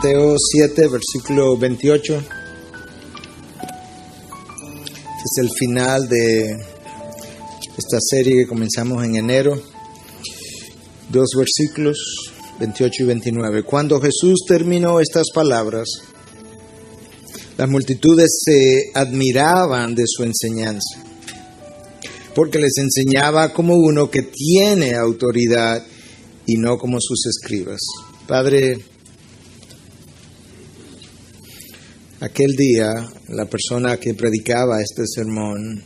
Mateo 7, versículo 28. Es el final de esta serie que comenzamos en enero. 2 versículos, 28 y 29. Cuando Jesús terminó estas palabras, las multitudes se admiraban de su enseñanza, porque les enseñaba como uno que tiene autoridad y no como sus escribas. Padre, aquel día, la persona que predicaba este sermón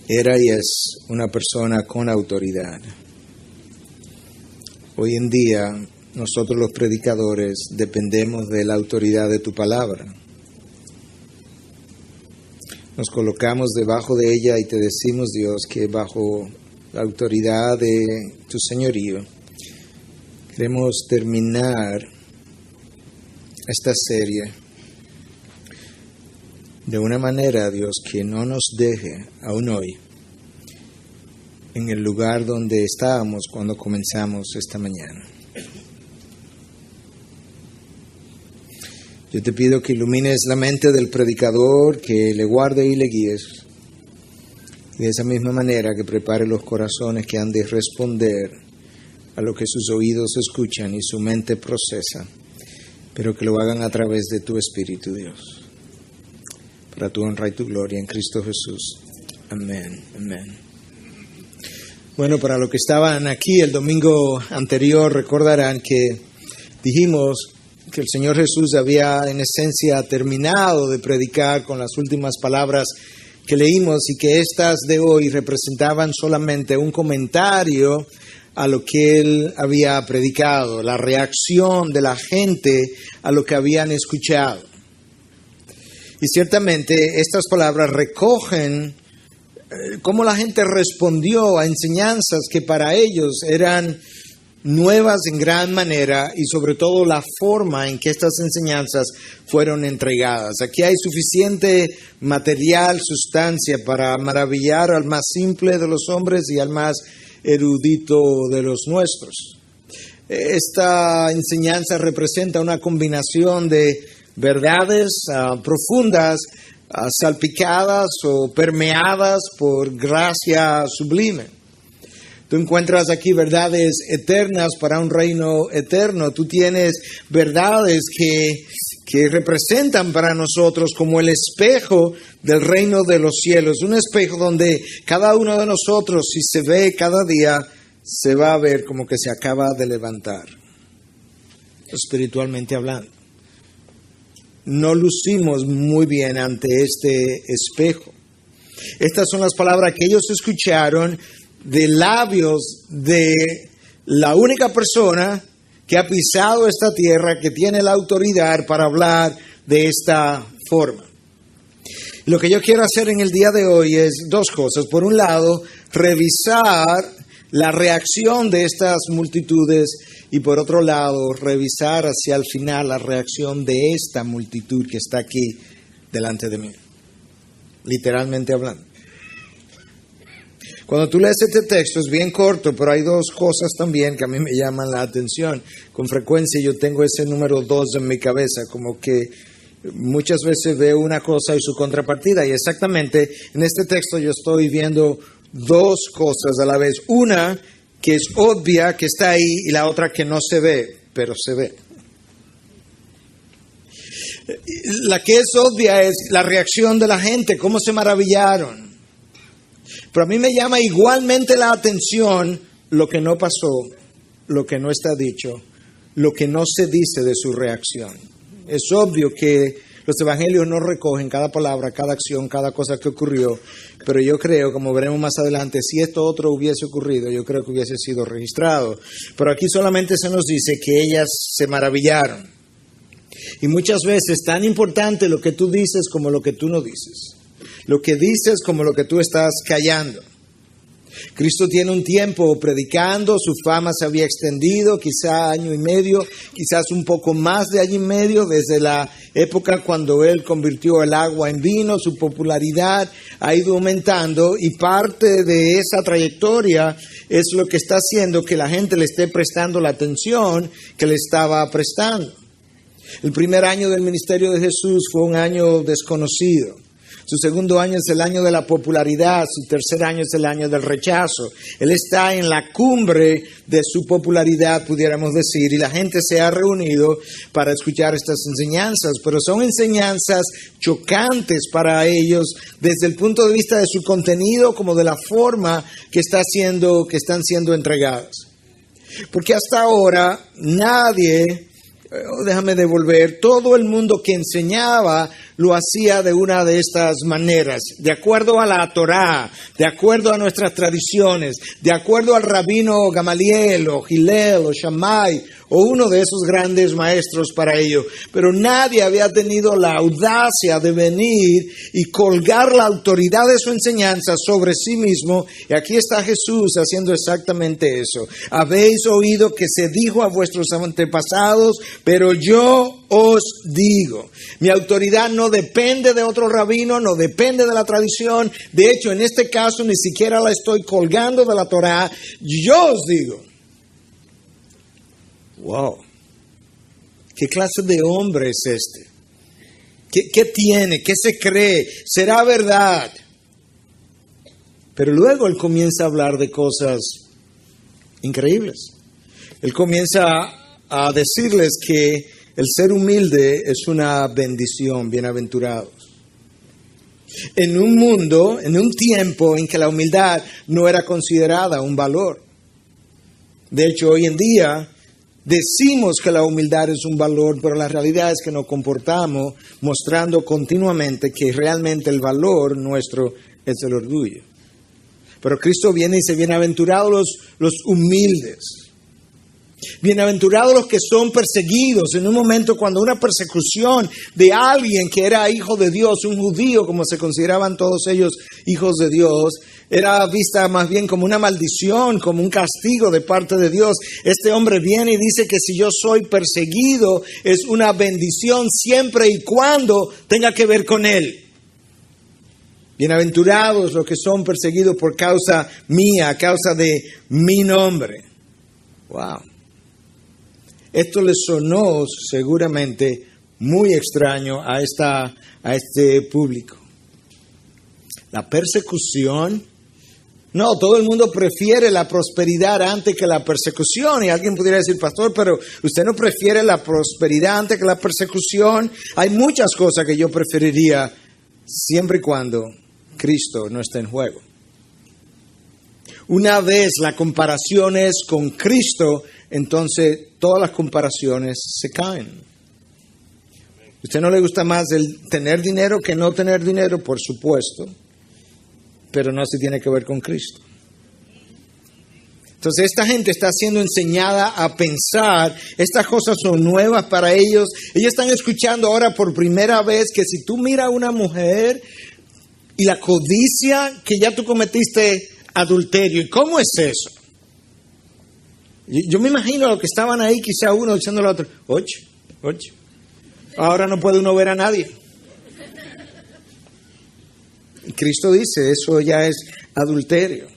era y es una persona con autoridad. Hoy en día, nosotros los predicadores dependemos de la autoridad de tu palabra. Nos colocamos debajo de ella y te decimos, Dios, que bajo la autoridad de tu señorío queremos terminar esta serie de una manera, Dios, que no nos deje aún hoy en el lugar donde estábamos cuando comenzamos esta mañana. Yo te pido que ilumines la mente del predicador, que le guarde y le guíes, y de esa misma manera que prepare los corazones que han de responder a lo que sus oídos escuchan y su mente procesa, pero que lo hagan a través de tu Espíritu, Dios. Para tu honra y tu gloria en Cristo Jesús. Amén. Amén. Bueno, para los que estaban aquí el domingo anterior, recordarán que dijimos que el Señor Jesús había en esencia terminado de predicar con las últimas palabras que leímos y que estas de hoy representaban solamente un comentario a lo que Él había predicado, la reacción de la gente a lo que habían escuchado. Y ciertamente estas palabras recogen cómo la gente respondió a enseñanzas que para ellos eran nuevas en gran manera y sobre todo la forma en que estas enseñanzas fueron entregadas. Aquí hay suficiente material, sustancia para maravillar al más simple de los hombres y al más erudito de los nuestros. Esta enseñanza representa una combinación de verdades profundas, salpicadas o permeadas por gracia sublime. Tú encuentras aquí verdades eternas para un reino eterno. Tú tienes verdades que representan para nosotros como el espejo del reino de los cielos. Un espejo donde cada uno de nosotros, si se ve cada día, se va a ver como que se acaba de levantar, espiritualmente hablando. No lucimos muy bien ante este espejo. Estas son las palabras que ellos escucharon de labios de la única persona que ha pisado esta tierra, que tiene la autoridad para hablar de esta forma. Lo que yo quiero hacer en el día de hoy es dos cosas. Por un lado, revisar la reacción de estas multitudes y por otro lado, revisar hacia el final la reacción de esta multitud que está aquí delante de mí, literalmente hablando. Cuando tú lees este texto es bien corto, pero hay dos cosas también que a mí me llaman la atención. Con frecuencia yo tengo ese número 2 en mi cabeza, como que muchas veces veo una cosa y su contrapartida, y exactamente en este texto yo estoy viendo dos cosas a la vez. Una que es obvia, que está ahí, y la otra que no se ve, pero se ve. La que es obvia es la reacción de la gente, cómo se maravillaron. Pero a mí me llama igualmente la atención lo que no pasó, lo que no está dicho, lo que no se dice de su reacción. Es obvio que los evangelios no recogen cada palabra, cada acción, cada cosa que ocurrió, pero yo creo, como veremos más adelante, si esto otro hubiese ocurrido, yo creo que hubiese sido registrado. Pero aquí solamente se nos dice que ellas se maravillaron. Y muchas veces tan importante lo que tú dices como lo que tú no dices. lo que dices como lo que tú estás callando. Cristo tiene un tiempo predicando, su fama se había extendido, quizá año y medio, quizás un poco más de año y medio, desde la época cuando Él convirtió el agua en vino, su popularidad ha ido aumentando y parte de esa trayectoria es lo que está haciendo que la gente le esté prestando la atención que le estaba prestando. El primer año del ministerio de Jesús fue un año desconocido. Su segundo año es el año de la popularidad, su tercer año es el año del rechazo. Él está en la cumbre de su popularidad, pudiéramos decir, y la gente se ha reunido para escuchar estas enseñanzas, pero son enseñanzas chocantes para ellos desde el punto de vista de su contenido como de la forma que están siendo entregadas. Porque hasta ahora todo el mundo que enseñaba lo hacía de una de estas maneras, de acuerdo a la Torá, de acuerdo a nuestras tradiciones, de acuerdo al rabino Gamaliel o Hillel o Shammai o uno de esos grandes maestros para ello. Pero nadie había tenido la audacia de venir y colgar la autoridad de su enseñanza sobre sí mismo. Y aquí está Jesús haciendo exactamente eso. Habéis oído que se dijo a vuestros antepasados, pero yo os digo. Mi autoridad no depende de otro rabino, no depende de la tradición. De hecho, en este caso ni siquiera la estoy colgando de la Torá. Yo os digo. Wow. ¿Qué clase de hombre es este? ¿Qué tiene? ¿Qué se cree? ¿Será verdad? Pero luego él comienza a hablar de cosas increíbles. Él comienza a decirles que el ser humilde es una bendición, bienaventurados. En un mundo, en un tiempo en que la humildad no era considerada un valor. De hecho, hoy en día decimos que la humildad es un valor, pero la realidad es que nos comportamos mostrando continuamente que realmente el valor nuestro es el orgullo. Pero Cristo viene y dice, bienaventurados los humildes. Bienaventurados los que son perseguidos. En un momento cuando una persecución de alguien que era hijo de Dios, un judío, como se consideraban todos ellos hijos de Dios, era vista más bien como una maldición, como un castigo de parte de Dios. Este hombre viene y dice que si yo soy perseguido es una bendición siempre y cuando tenga que ver con Él. Bienaventurados los que son perseguidos por causa mía, a causa de mi nombre. Wow. Esto le sonó seguramente muy extraño a este público. La persecución. No, todo el mundo prefiere la prosperidad antes que la persecución. Y alguien pudiera decir, pastor, pero usted no prefiere la prosperidad antes que la persecución. Hay muchas cosas que yo preferiría siempre y cuando Cristo no esté en juego. Una vez la comparación es con Cristo, entonces todas las comparaciones se caen. ¿A usted no le gusta más el tener dinero que no tener dinero? Por supuesto, pero no se tiene que ver con Cristo. Entonces esta gente está siendo enseñada a pensar, estas cosas son nuevas para ellos. Ellos están escuchando ahora por primera vez que si tú miras a una mujer y la codicia, que ya tú cometiste adulterio. ¿Y cómo es eso? Yo me imagino a los que estaban ahí, quizá uno diciendo al otro, oye, ahora no puede uno ver a nadie. Y Cristo dice, eso ya es adulterio.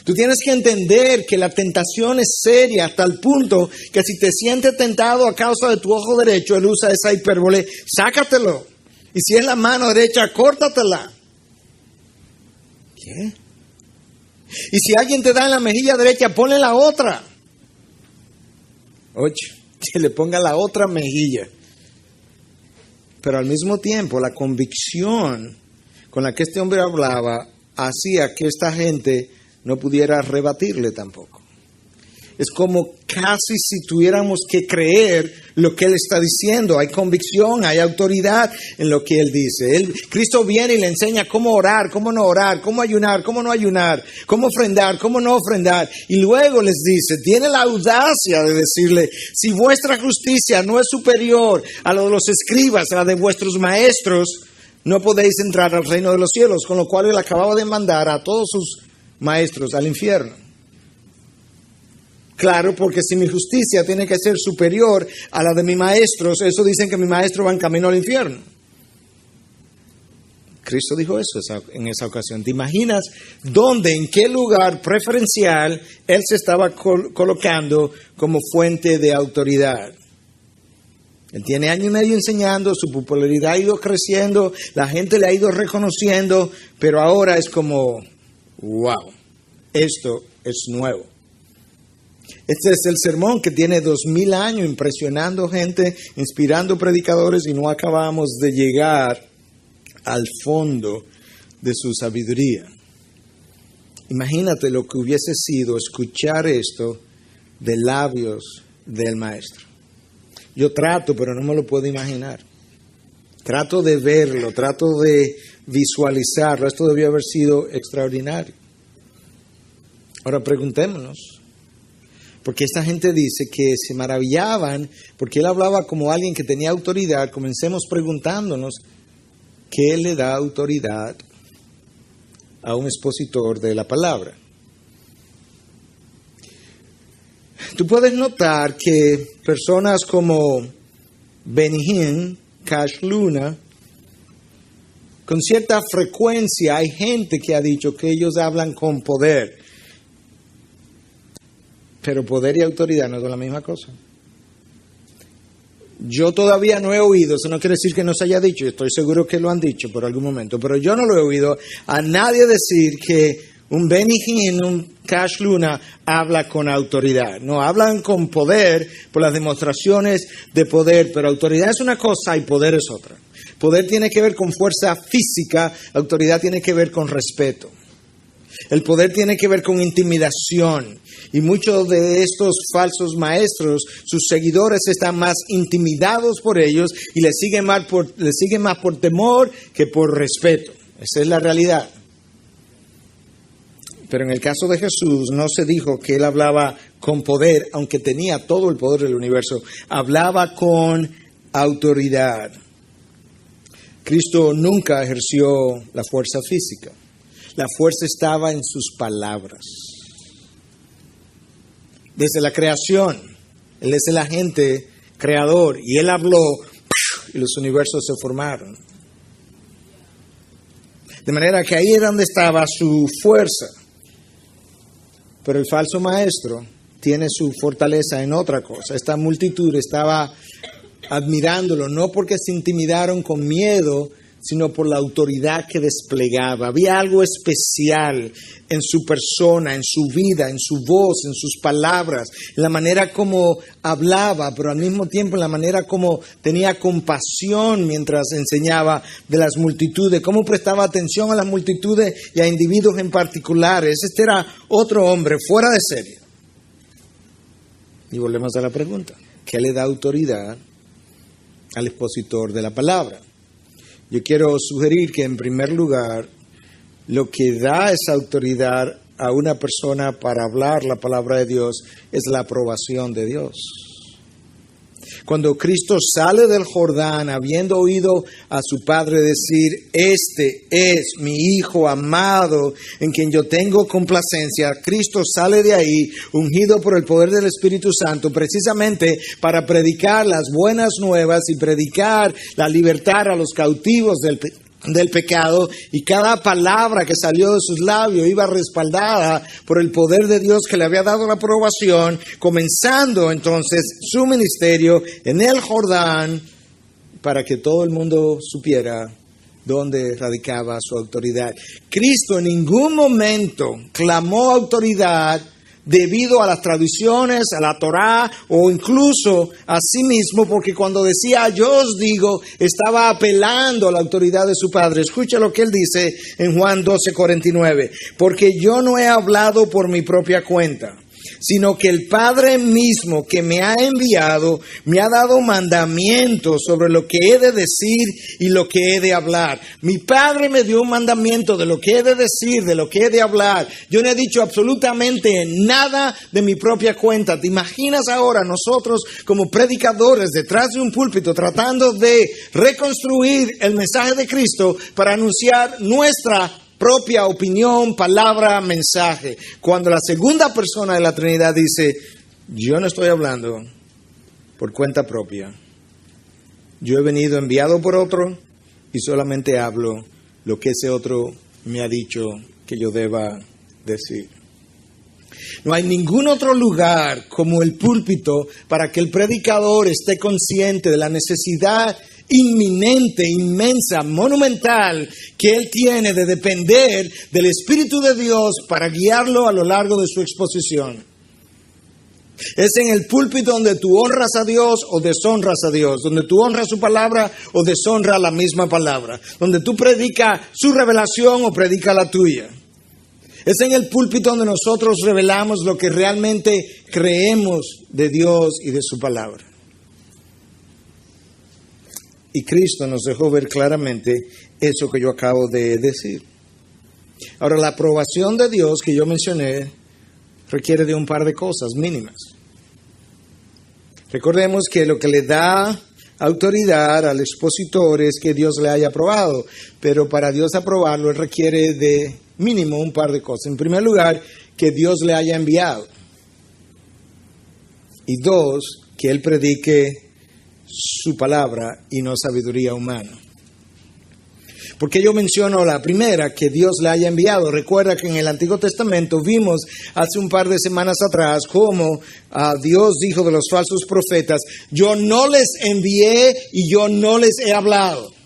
Tú tienes que entender que la tentación es seria hasta el punto que si te sientes tentado a causa de tu ojo derecho, él usa esa hipérbole, sácatelo. Y si es la mano derecha, córtatela. ¿Qué? Y si alguien te da en la mejilla derecha, ponle la otra. Oye, que le ponga la otra mejilla. Pero al mismo tiempo, la convicción con la que este hombre hablaba hacía que esta gente no pudiera rebatirle tampoco. Es como casi si tuviéramos que creer lo que él está diciendo. Hay convicción, hay autoridad en lo que él dice. Cristo viene y le enseña cómo orar, cómo no orar, cómo ayunar, cómo no ayunar, cómo ofrendar, cómo no ofrendar. Y luego les dice, tiene la audacia de decirle, si vuestra justicia no es superior a la de los escribas, a la de vuestros maestros, no podéis entrar al reino de los cielos, con lo cual él acababa de mandar a todos sus maestros al infierno. Claro, porque si mi justicia tiene que ser superior a la de mis maestros, eso dicen que mi maestro va en camino al infierno. Cristo dijo eso en esa ocasión. ¿Te imaginas dónde, en qué lugar preferencial él se estaba colocando como fuente de autoridad? Él tiene año y medio enseñando, su popularidad ha ido creciendo, la gente le ha ido reconociendo, pero ahora es como, wow, esto es nuevo. Este es el sermón que tiene 2000 años impresionando gente, inspirando predicadores y no acabamos de llegar al fondo de su sabiduría. Imagínate lo que hubiese sido escuchar esto de labios del maestro. Yo trato, pero no me lo puedo imaginar. Trato de verlo, trato de visualizarlo. Esto debió haber sido extraordinario. Ahora preguntémonos, porque esta gente dice que se maravillaban porque él hablaba como alguien que tenía autoridad. Comencemos preguntándonos, ¿qué le da autoridad a un expositor de la palabra? Tú puedes notar que personas como Benny Hinn, Cash Luna, con cierta frecuencia hay gente que ha dicho que ellos hablan con poder. Pero poder y autoridad no son la misma cosa. Yo todavía no he oído, eso no quiere decir que no se haya dicho, estoy seguro que lo han dicho por algún momento, pero yo no lo he oído a nadie decir que un Benny Hinn, un Cash Luna habla con autoridad. No, hablan con poder por las demostraciones de poder, pero autoridad es una cosa y poder es otra. Poder tiene que ver con fuerza física, autoridad tiene que ver con respeto. El poder tiene que ver con intimidación. Y muchos de estos falsos maestros, sus seguidores están más intimidados por ellos y les siguen más por temor que por respeto. Esa es la realidad. Pero en el caso de Jesús no se dijo que él hablaba con poder, aunque tenía todo el poder del universo. Hablaba con autoridad. Cristo nunca ejerció la fuerza física. La fuerza estaba en sus palabras. Desde la creación, Él es el agente creador y Él habló y los universos se formaron. De manera que ahí era donde estaba su fuerza. Pero el falso maestro tiene su fortaleza en otra cosa. Esta multitud estaba admirándolo, no porque se intimidaron con miedo, sino por la autoridad que desplegaba. Había algo especial en su persona, en su vida, en su voz, en sus palabras, en la manera como hablaba, pero al mismo tiempo en la manera como tenía compasión mientras enseñaba de las multitudes, cómo prestaba atención a las multitudes y a individuos en particulares. Este era otro hombre fuera de serie. Y volvemos a la pregunta, ¿qué le da autoridad al expositor de la palabra? Yo quiero sugerir que en primer lugar, lo que da esa autoridad a una persona para hablar la palabra de Dios es la aprobación de Dios. Cuando Cristo sale del Jordán, habiendo oído a su Padre decir, este es mi Hijo amado, en quien yo tengo complacencia, Cristo sale de ahí, ungido por el poder del Espíritu Santo, precisamente para predicar las buenas nuevas y predicar la libertad a los cautivos del pecado, y cada palabra que salió de sus labios iba respaldada por el poder de Dios que le había dado la aprobación, comenzando entonces su ministerio en el Jordán para que todo el mundo supiera dónde radicaba su autoridad. Cristo en ningún momento clamó autoridad debido a las tradiciones, a la Torá o incluso a sí mismo, porque cuando decía yo os digo, estaba apelando a la autoridad de su Padre. Escucha lo que él dice en Juan 12:49, porque yo no he hablado por mi propia cuenta, sino que el Padre mismo que me ha enviado me ha dado mandamientos sobre lo que he de decir y lo que he de hablar. Mi Padre me dio un mandamiento de lo que he de decir, de lo que he de hablar. Yo no he dicho absolutamente nada de mi propia cuenta. ¿Te imaginas ahora nosotros como predicadores detrás de un púlpito tratando de reconstruir el mensaje de Cristo para anunciar nuestra propia opinión, palabra, mensaje? Cuando la segunda persona de la Trinidad dice, yo no estoy hablando por cuenta propia. Yo he venido enviado por otro y solamente hablo lo que ese otro me ha dicho que yo deba decir. No hay ningún otro lugar como el púlpito para que el predicador esté consciente de la necesidad inminente, inmensa, monumental que él tiene de depender del Espíritu de Dios para guiarlo a lo largo de su exposición. Es en el púlpito donde tú honras a Dios o deshonras a Dios, donde tú honras su palabra o deshonras la misma palabra, donde tú predicas su revelación o predicas la tuya. Es en el púlpito donde nosotros revelamos lo que realmente creemos de Dios y de su palabra. Y Cristo nos dejó ver claramente eso que yo acabo de decir. Ahora, la aprobación de Dios que yo mencioné requiere de un par de cosas mínimas. Recordemos que lo que le da autoridad al expositor es que Dios le haya aprobado, pero para Dios aprobarlo él requiere de mínimo un par de cosas. En primer lugar, que Dios le haya enviado. Y dos, que él predique su palabra y no sabiduría humana. ¿Por qué yo menciono la primera, que Dios le haya enviado? Recuerda que en el Antiguo Testamento vimos hace un par de semanas atrás cómo Dios dijo de los falsos profetas, yo no les envié y yo no les he hablado.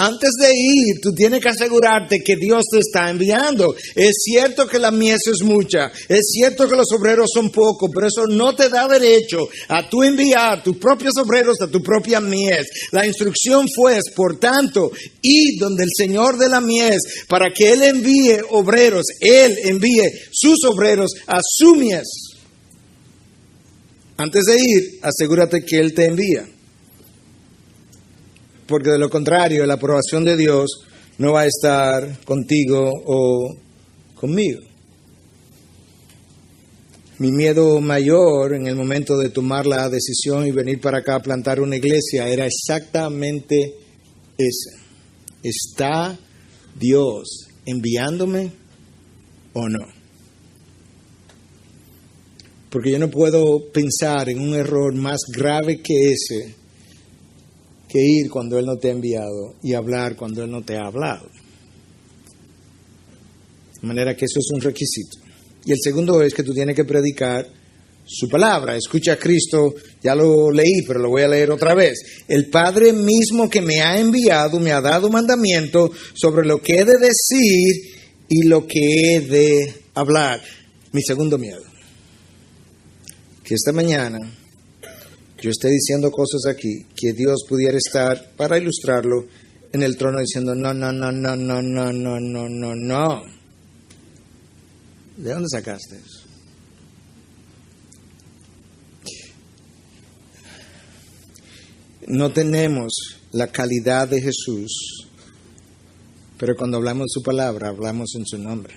Antes de ir, tú tienes que asegurarte que Dios te está enviando. Es cierto que la mies es mucha, es cierto que los obreros son pocos, pero eso no te da derecho a tú enviar tus propios obreros a tu propia mies. La instrucción fue, por tanto, id donde el Señor de la mies, para que Él envíe obreros, Él envíe sus obreros a su mies. Antes de ir, asegúrate que Él te envía. Porque de lo contrario, la aprobación de Dios no va a estar contigo o conmigo. Mi miedo mayor en el momento de tomar la decisión y venir para acá a plantar una iglesia era exactamente ese. ¿Está Dios enviándome o no? Porque yo no puedo pensar en un error más grave que ese, que ir cuando Él no te ha enviado y hablar cuando Él no te ha hablado. De manera que eso es un requisito. Y el segundo es que tú tienes que predicar su palabra. Escucha a Cristo, ya lo leí, pero lo voy a leer otra vez. El Padre mismo que me ha enviado me ha dado mandamiento sobre lo que he de decir y lo que he de hablar. Mi segundo miedo. Que esta mañana yo estoy diciendo cosas aquí que Dios pudiera estar, para ilustrarlo, en el trono diciendo, no. ¿De dónde sacaste eso? No tenemos la calidad de Jesús, pero cuando hablamos de su palabra, hablamos en su nombre.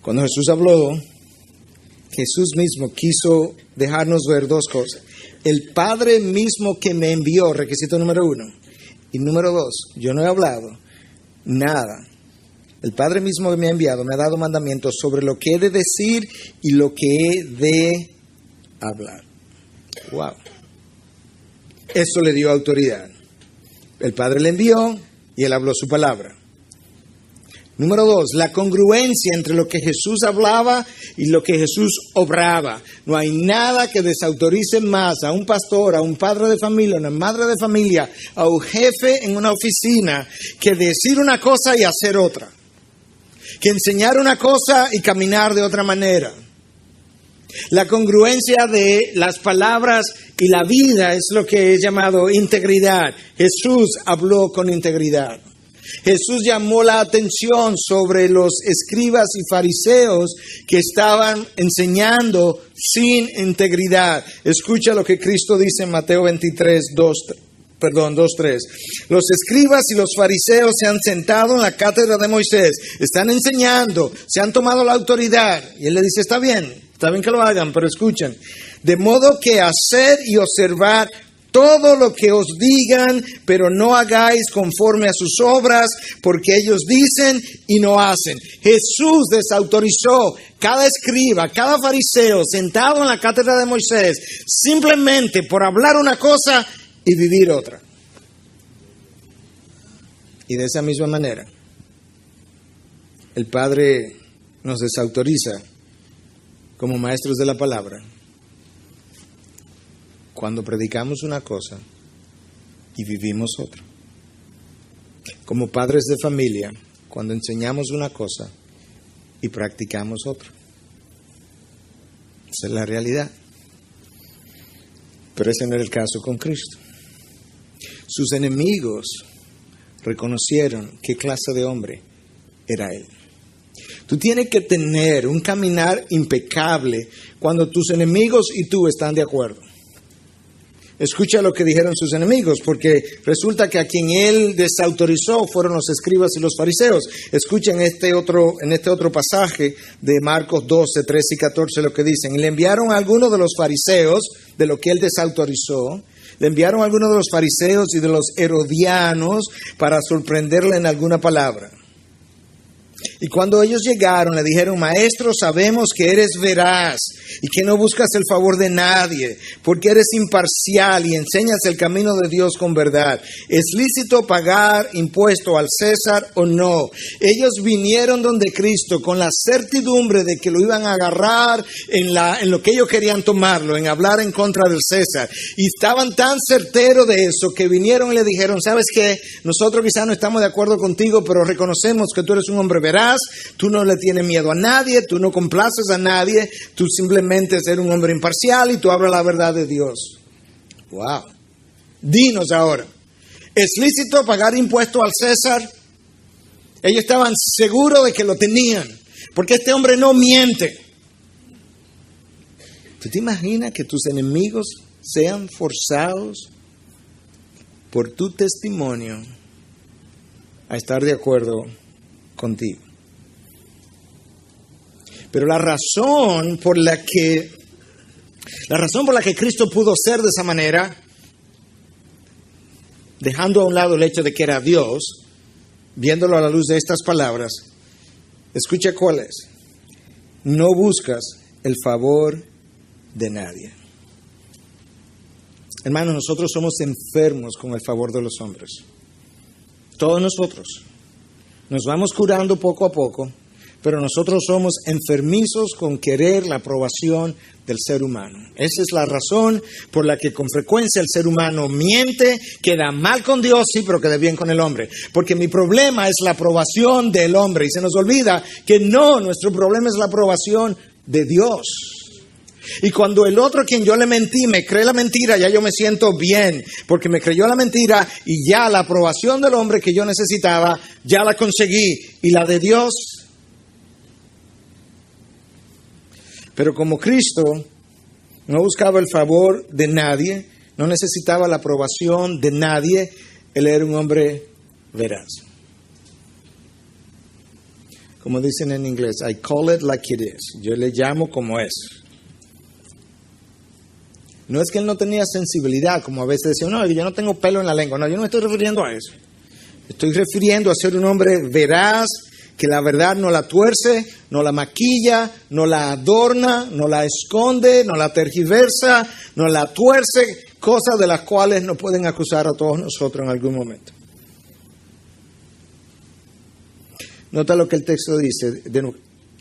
Cuando Jesús habló, Jesús mismo quiso dejarnos ver dos cosas. El Padre mismo que me envió, requisito número 1. Y número 2, yo no he hablado nada. El Padre mismo que me ha enviado me ha dado mandamientos sobre lo que he de decir y lo que he de hablar. Wow. Eso le dio autoridad. El Padre le envió y Él habló su palabra. Número 2, la congruencia entre lo que Jesús hablaba y lo que Jesús obraba. No hay nada que desautorice más a un pastor, a un padre de familia, a una madre de familia, a un jefe en una oficina, que decir una cosa y hacer otra. Que enseñar una cosa y caminar de otra manera. La congruencia de las palabras y la vida es lo que es llamado integridad. Jesús habló con integridad. Jesús llamó la atención sobre los escribas y fariseos que estaban enseñando sin integridad. Escucha lo que Cristo dice en Mateo 2:3. Los escribas y los fariseos se han sentado en la cátedra de Moisés, están enseñando, se han tomado la autoridad. Y él le dice, está bien que lo hagan, pero escuchen. De modo que haced y observad todo lo que os digan, pero no hagáis conforme a sus obras, porque ellos dicen y no hacen. Jesús desautorizó cada escriba, cada fariseo sentado en la cátedra de Moisés, simplemente por hablar una cosa y vivir otra. Y de esa misma manera, el Padre nos desautoriza como maestros de la palabra cuando predicamos una cosa y vivimos otra. Como padres de familia, cuando enseñamos una cosa y practicamos otra. Esa es la realidad. Pero ese no era el caso con Cristo. Sus enemigos reconocieron qué clase de hombre era Él. Tú tienes que tener un caminar impecable cuando tus enemigos y tú están de acuerdo. Escucha lo que dijeron sus enemigos, porque resulta que a quien Él desautorizó fueron los escribas y los fariseos. Escuchen en este otro pasaje de Marcos 12, 13 y 14 lo que dicen. Y le enviaron a algunos de los fariseos, de lo que Él desautorizó, le enviaron a algunos de los fariseos y de los herodianos para sorprenderle en alguna palabra. Y cuando ellos llegaron, le dijeron, Maestro, sabemos que eres veraz y que no buscas el favor de nadie, porque eres imparcial y enseñas el camino de Dios con verdad. ¿Es lícito pagar impuesto al César o no? Ellos vinieron donde Cristo con la certidumbre de que lo iban a agarrar en lo que ellos querían tomarlo, en hablar en contra del César. Y estaban tan certeros de eso que vinieron y le dijeron, ¿sabes qué? Nosotros quizás no estamos de acuerdo contigo, pero reconocemos que tú eres un hombre veraz. Tú no le tienes miedo a nadie, tú no complaces a nadie, tú simplemente eres un hombre imparcial y tú hablas la verdad de Dios. Wow. Dinos ahora, ¿es lícito pagar impuesto al César? Ellos estaban seguros de que lo tenían, porque este hombre no miente. ¿Tú te imaginas que tus enemigos sean forzados por tu testimonio a estar de acuerdo contigo? Pero la razón por la que Cristo pudo ser de esa manera, dejando a un lado el hecho de que era Dios, viéndolo a la luz de estas palabras, escucha cuál es. No buscas el favor de nadie. Hermanos, nosotros somos enfermos con el favor de los hombres. Todos nosotros. Nos vamos curando poco a poco, pero nosotros somos enfermizos con querer la aprobación del ser humano. Esa es la razón por la que con frecuencia el ser humano miente, queda mal con Dios, sí, pero queda bien con el hombre. Porque mi problema es la aprobación del hombre y se nos olvida que no, nuestro problema es la aprobación de Dios. Y cuando el otro a quien yo le mentí me cree la mentira, ya yo me siento bien, porque me creyó la mentira y ya la aprobación del hombre que yo necesitaba, ya la conseguí. Y la de Dios. Pero como Cristo no buscaba el favor de nadie, no necesitaba la aprobación de nadie, Él era un hombre veraz. Como dicen en inglés, I call it like it is. Yo le llamo como es. No es que Él no tenía sensibilidad, como a veces decía, no, yo no tengo pelo en la lengua. No, yo no me estoy refiriendo a eso. Estoy refiriendo a ser un hombre veraz, que la verdad no la tuerce, no la maquilla, no la adorna, no la esconde, no la tergiversa, no la tuerce, cosas de las cuales nos pueden acusar a todos nosotros en algún momento. Nota lo que el texto dice,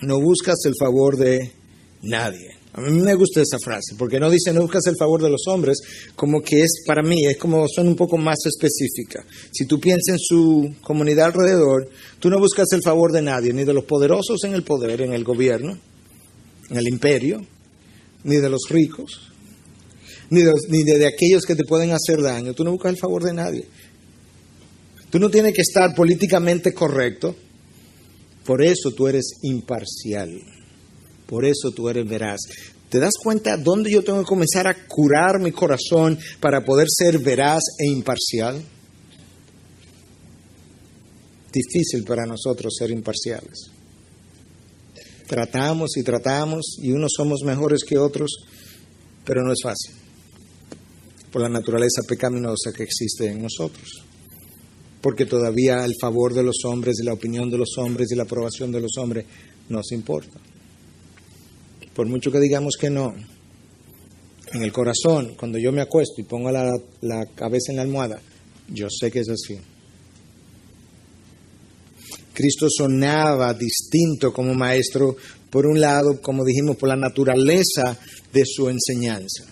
no buscas el favor de nadie. A mí me gusta esa frase, porque no dice no buscas el favor de los hombres, como que es para mí, es como son un poco más específica. Si tú piensas en su comunidad alrededor, tú no buscas el favor de nadie, ni de los poderosos en el poder, en el gobierno, en el imperio, ni de los ricos, ni de aquellos que te pueden hacer daño. Tú no buscas el favor de nadie. Tú no tienes que estar políticamente correcto. Por eso tú eres imparcial. Por eso tú eres veraz. ¿Te das cuenta dónde yo tengo que comenzar a curar mi corazón para poder ser veraz e imparcial? Difícil para nosotros ser imparciales. Tratamos y unos somos mejores que otros, pero no es fácil. Por la naturaleza pecaminosa que existe en nosotros. Porque todavía el favor de los hombres y la opinión de los hombres y la aprobación de los hombres nos importa. Por mucho que digamos que no, en el corazón, cuando yo me acuesto y pongo la cabeza en la almohada, yo sé que es así. Cristo sonaba distinto como maestro, por un lado, como dijimos, por la naturaleza de su enseñanza.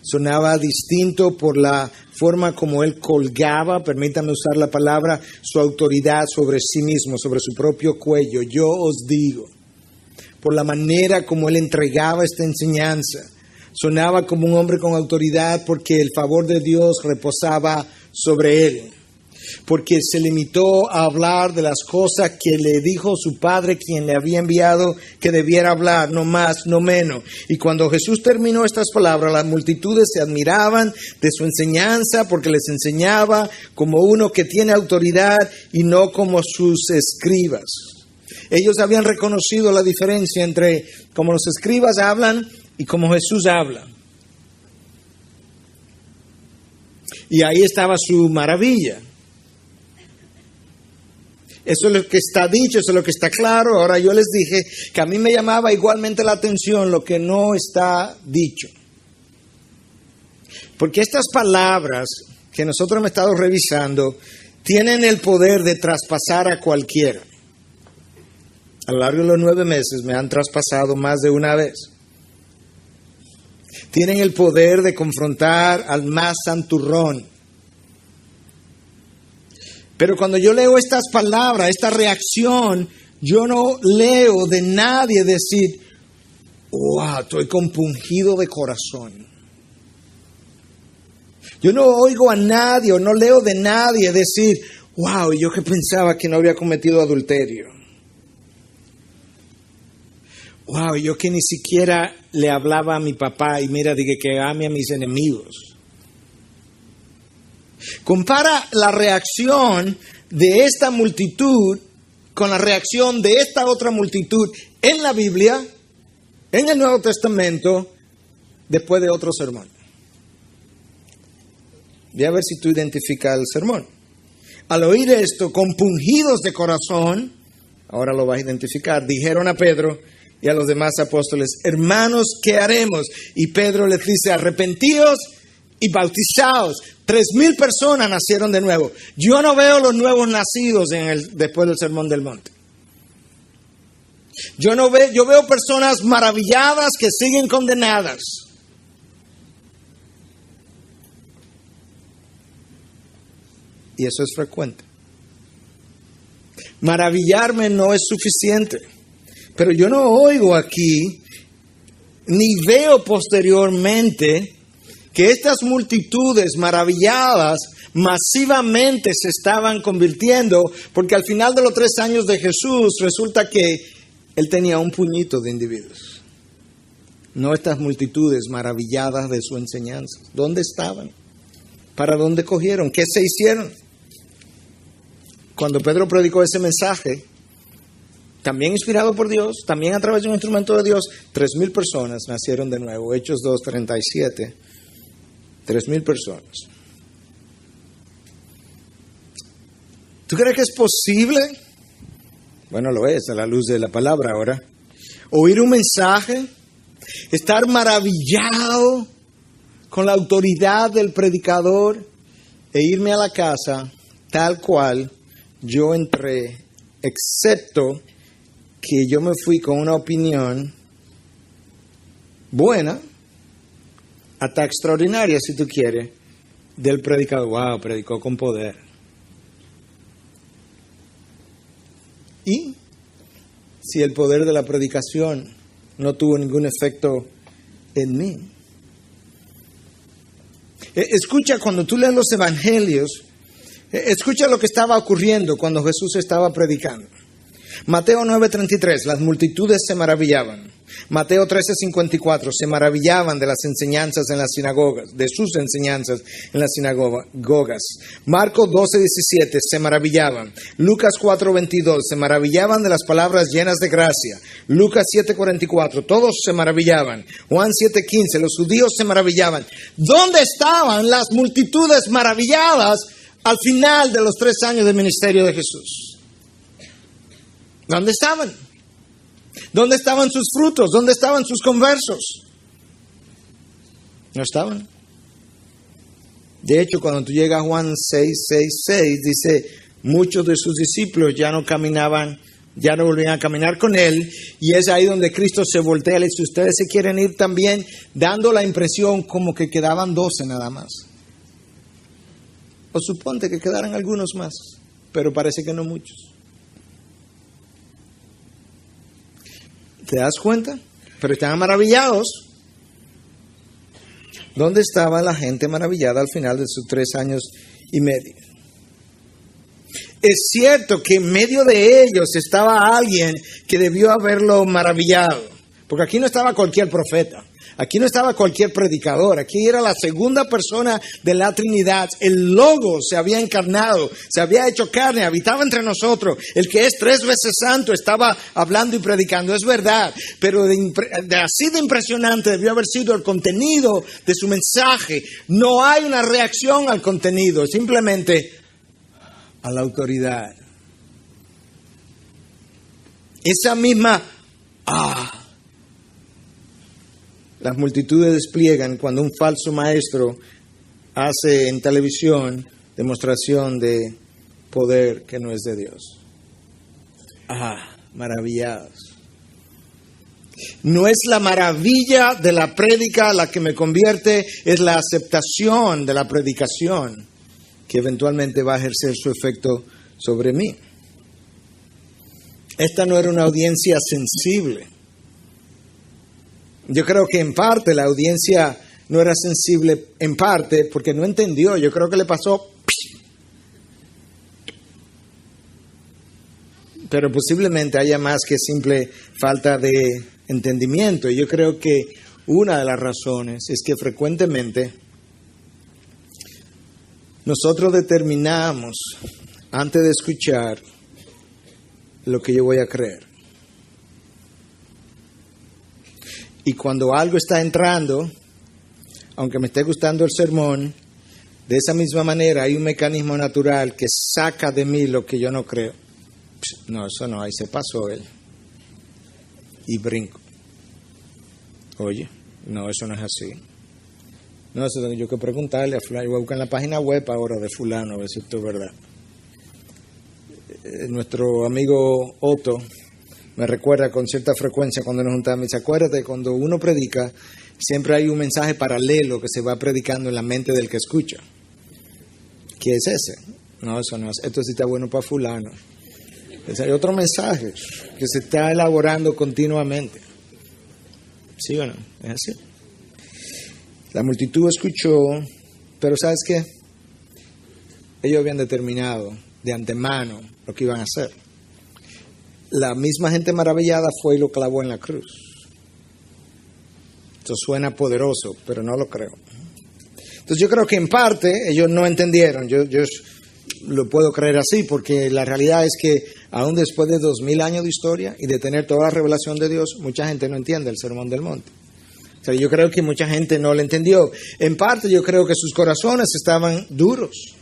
Sonaba distinto por la forma como él colgaba, permítame usar la palabra, su autoridad sobre sí mismo, sobre su propio cuello. Yo os digo, por la manera como él entregaba esta enseñanza. Sonaba como un hombre con autoridad porque el favor de Dios reposaba sobre él. Porque se limitó a hablar de las cosas que le dijo su padre, quien le había enviado que debiera hablar, no más, no menos. Y cuando Jesús terminó estas palabras, las multitudes se admiraban de su enseñanza porque les enseñaba como uno que tiene autoridad y no como sus escribas. Ellos habían reconocido la diferencia entre cómo los escribas hablan y cómo Jesús habla. Y ahí estaba su maravilla. Eso es lo que está dicho, eso es lo que está claro. Ahora yo les dije que a mí me llamaba igualmente la atención lo que no está dicho. Porque estas palabras que nosotros hemos estado revisando tienen el poder de traspasar a cualquiera. A lo largo de los 9 meses me han traspasado más de una vez. Tienen el poder de confrontar al más santurrón. Pero cuando yo leo estas palabras, esta reacción, yo no leo de nadie decir, wow, estoy compungido de corazón. Yo no oigo a nadie o no leo de nadie decir, wow, yo que pensaba que no había cometido adulterio. Wow, yo que ni siquiera le hablaba a mi papá y mira, dije que ame a mis enemigos. Compara la reacción de esta multitud con la reacción de esta otra multitud en la Biblia, en el Nuevo Testamento, después de otro sermón. Ve a ver si tú identificas el sermón. Al oír esto, compungidos de corazón, ahora lo vas a identificar, dijeron a Pedro y a los demás apóstoles, hermanos, ¿qué haremos? Y Pedro les dice, arrepentíos y bautizaos. 3,000 personas nacieron de nuevo. Yo no veo los nuevos nacidos después del Sermón del Monte. Yo veo personas maravilladas que siguen condenadas. Y eso es frecuente. Maravillarme no es suficiente. Pero yo no oigo aquí, ni veo posteriormente, que estas multitudes maravilladas masivamente se estaban convirtiendo, porque al final de los 3 años de Jesús resulta que él tenía un puñito de individuos. No estas multitudes maravilladas de su enseñanza. ¿Dónde estaban? ¿Para dónde cogieron? ¿Qué se hicieron? Cuando Pedro predicó ese mensaje, también inspirado por Dios, también a través de un instrumento de Dios, 3,000 personas nacieron de nuevo. Hechos 2:37. 3,000 personas. ¿Tú crees que es posible? Bueno, lo es a la luz de la palabra ahora. Oír un mensaje, estar maravillado con la autoridad del predicador e irme a la casa tal cual yo entré, excepto que yo me fui con una opinión buena, hasta extraordinaria si tú quieres, del predicador. Wow, predicó con poder. Y si el poder de la predicación no tuvo ningún efecto en mí. Escucha, cuando tú lees los evangelios, Escucha lo que estaba ocurriendo cuando Jesús estaba predicando. Mateo 9:33, las multitudes se maravillaban. Mateo 13:54, se maravillaban de las enseñanzas en las sinagogas, de sus enseñanzas en las sinagogas. Marcos 12:17, se maravillaban. Lucas 4:22, se maravillaban de las palabras llenas de gracia. Lucas 7:44, todos se maravillaban. Juan 7:15, los judíos se maravillaban. ¿Dónde estaban las multitudes maravilladas al final de los 3 años de ministerio de Jesús? ¿Dónde estaban? ¿Dónde estaban sus frutos? ¿Dónde estaban sus conversos? No estaban. De hecho, cuando tú llegas a Juan 6:6, dice, muchos de sus discípulos ya no caminaban, ya no volvían a caminar con él, y es ahí donde Cristo se voltea y le dice, ustedes se quieren ir también, dando la impresión como que quedaban 12 nada más. O suponte que quedaran algunos más, pero parece que no muchos. ¿Te das cuenta? Pero estaban maravillados. ¿Dónde estaba la gente maravillada al final de sus 3 años y medio? Es cierto que en medio de ellos estaba alguien que debió haberlo maravillado. Porque aquí no estaba cualquier profeta. Aquí no estaba cualquier predicador, aquí era la segunda persona de la Trinidad. El Logos se había encarnado, se había hecho carne, habitaba entre nosotros. El que es 3 veces santo estaba hablando y predicando, es verdad. Pero así de impresionante debió haber sido el contenido de su mensaje. No hay una reacción al contenido, simplemente a la autoridad. Esa misma las multitudes despliegan cuando un falso maestro hace en televisión demostración de poder que no es de Dios. Maravillados. No es la maravilla de la prédica la que me convierte, es la aceptación de la predicación que eventualmente va a ejercer su efecto sobre mí. Esta no era una audiencia sensible. Yo creo que en parte la audiencia no era sensible, en parte porque no entendió. Yo creo que le pasó. Pero posiblemente haya más que simple falta de entendimiento. Y yo creo que una de las razones es que frecuentemente nosotros determinamos antes de escuchar lo que yo voy a creer. Y cuando algo está entrando, aunque me esté gustando el sermón, de esa misma manera hay un mecanismo natural que saca de mí lo que yo no creo. No, eso no, ahí se pasó él. Y brinco. Oye, no, eso no es así. No, eso tengo yo que preguntarle a fulano. Voy a buscar en la página web ahora de fulano, a ver si esto es verdad. Nuestro amigo Otto me recuerda con cierta frecuencia cuando nos juntamos. Me dice, acuérdate, cuando uno predica, siempre hay un mensaje paralelo que se va predicando en la mente del que escucha. ¿Qué es ese? No, eso no es. Esto sí está bueno para fulano. Hay otro mensaje que se está elaborando continuamente. ¿Sí o no? Es así. La multitud escuchó, pero ¿sabes qué? Ellos habían determinado de antemano lo que iban a hacer. La misma gente maravillada fue y lo clavó en la cruz. Esto suena poderoso, pero no lo creo. Entonces yo creo que en parte ellos no entendieron. Yo lo puedo creer así, porque la realidad es que aún después de 2000 años de historia y de tener toda la revelación de Dios, mucha gente no entiende el Sermón del Monte. O sea, yo creo que mucha gente no lo entendió. En parte yo creo que sus corazones estaban duros.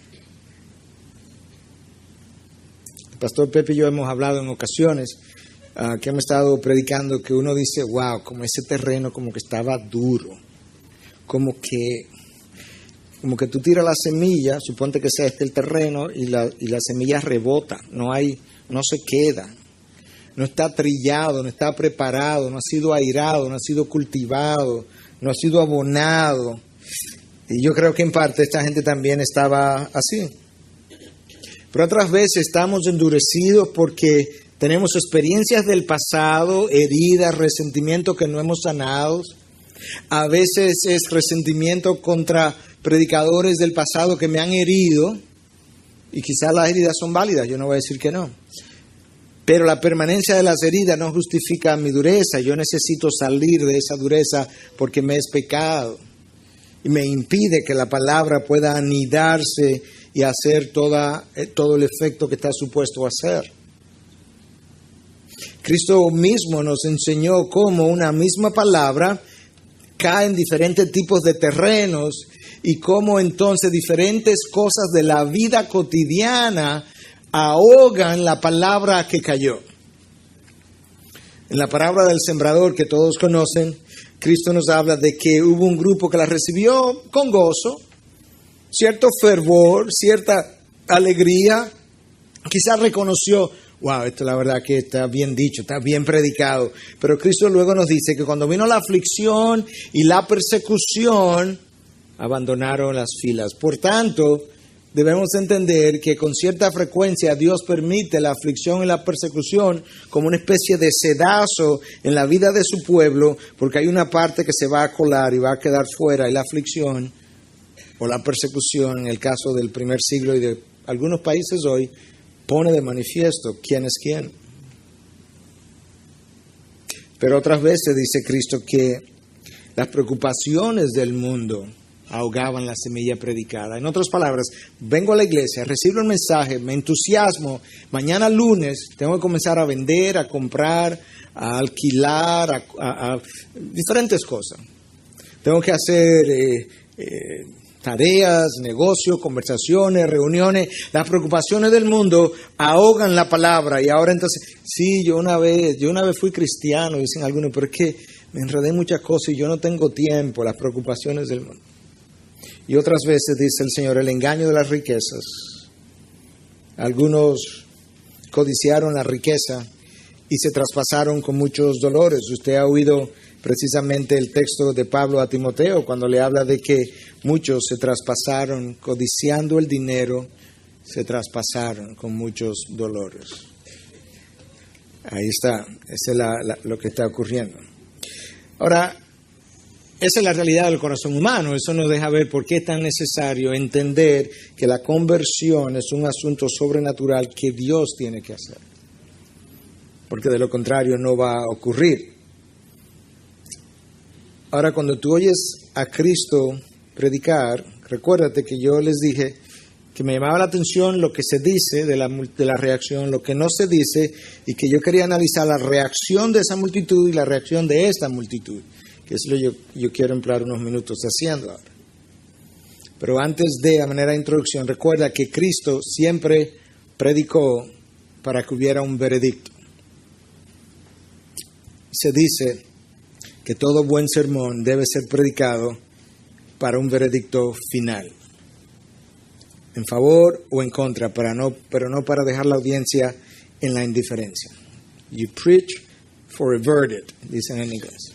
Pastor Pepe y yo hemos hablado en ocasiones que hemos estado predicando que uno dice, wow, como ese terreno como que estaba duro, como que tú tiras la semilla, suponte que sea este el terreno, y la semilla rebota, no se queda, no está trillado, no está preparado, no ha sido airado, no ha sido cultivado, no ha sido abonado. Y yo creo que en parte esta gente también estaba así. Pero otras veces estamos endurecidos porque tenemos experiencias del pasado, heridas, resentimiento que no hemos sanado. A veces es resentimiento contra predicadores del pasado que me han herido Y quizás las heridas son válidas, yo no voy a decir que no. Pero la permanencia de las heridas no justifica mi dureza. Yo necesito salir de esa dureza porque me es pecado. Y me impide que la palabra pueda anidarse y hacer todo el efecto que está supuesto a hacer. Cristo mismo nos enseñó cómo una misma palabra cae en diferentes tipos de terrenos y cómo entonces diferentes cosas de la vida cotidiana ahogan la palabra que cayó. En la parábola del sembrador que todos conocen, Cristo nos habla de que hubo un grupo que la recibió con gozo, cierto fervor, cierta alegría, quizás reconoció, wow, esto la verdad que está bien dicho, está bien predicado. Pero Cristo luego nos dice que cuando vino la aflicción y la persecución, abandonaron las filas. Por tanto, debemos entender que con cierta frecuencia Dios permite la aflicción y la persecución como una especie de sedazo en la vida de su pueblo, porque hay una parte que se va a colar y va a quedar fuera, y la aflicción o la persecución, en el caso del primer siglo y de algunos países hoy, pone de manifiesto quién es quién. Pero otras veces dice Cristo que las preocupaciones del mundo ahogaban la semilla predicada. En otras palabras, vengo a la iglesia, recibo el mensaje, me entusiasmo, mañana lunes tengo que comenzar a vender, a comprar, a alquilar, a diferentes cosas. Tengo que hacer tareas, negocios, conversaciones, reuniones. Las preocupaciones del mundo ahogan la palabra. Y ahora entonces, sí, yo una vez fui cristiano, dicen algunos, pero es que me enredé en muchas cosas y yo no tengo tiempo, las preocupaciones del mundo. Y otras veces dice el Señor, el engaño de las riquezas. Algunos codiciaron la riqueza y se traspasaron con muchos dolores. Usted ha oído precisamente el texto de Pablo a Timoteo cuando le habla de que muchos se traspasaron codiciando el dinero, se traspasaron con muchos dolores. Ahí está, eso es lo que está ocurriendo. Ahora, esa es la realidad del corazón humano. Eso nos deja ver por qué es tan necesario entender que la conversión es un asunto sobrenatural que Dios tiene que hacer. Porque de lo contrario no va a ocurrir. Ahora, cuando tú oyes a Cristo predicar, recuérdate que yo les dije que me llamaba la atención lo que se dice de la reacción, lo que no se dice, y que yo quería analizar la reacción de esa multitud y la reacción de esta multitud. Que es lo que yo quiero emplear unos minutos haciendo ahora. Pero antes de manera de introducción, recuerda que Cristo siempre predicó para que hubiera un veredicto. Se dice que todo buen sermón debe ser predicado para un veredicto final. En favor o en contra, pero no para dejar la audiencia en la indiferencia. You preach for a verdict, dicen en inglés.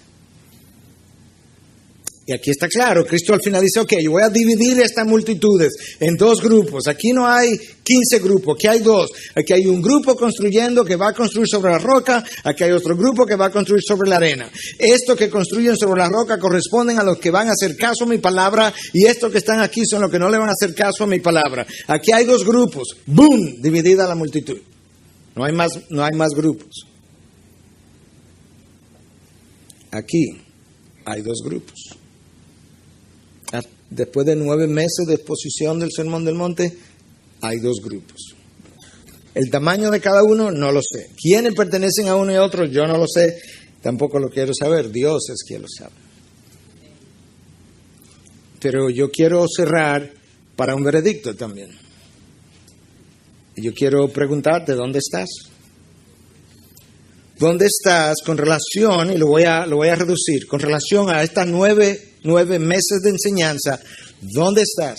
Y aquí está claro, Cristo al final dice, ok, yo voy a dividir estas multitudes en dos grupos. Aquí no hay 15 grupos, aquí hay dos. Aquí hay un grupo construyendo que va a construir sobre la roca, aquí hay otro grupo que va a construir sobre la arena. Estos que construyen sobre la roca corresponden a los que van a hacer caso a mi palabra, y estos que están aquí son los que no le van a hacer caso a mi palabra. Aquí hay dos grupos, ¡boom!, dividida la multitud. No hay más grupos. Aquí hay dos grupos. Después de 9 meses de exposición del Sermón del Monte, hay dos grupos. El tamaño de cada uno, no lo sé. ¿Quiénes pertenecen a uno y a otro? Yo no lo sé. Tampoco lo quiero saber. Dios es quien lo sabe. Pero yo quiero cerrar para un veredicto también. Y yo quiero preguntarte, ¿dónde estás? ¿Dónde estás con relación, y lo voy a reducir, con relación a estas 9 meses de enseñanza? ¿Dónde estás?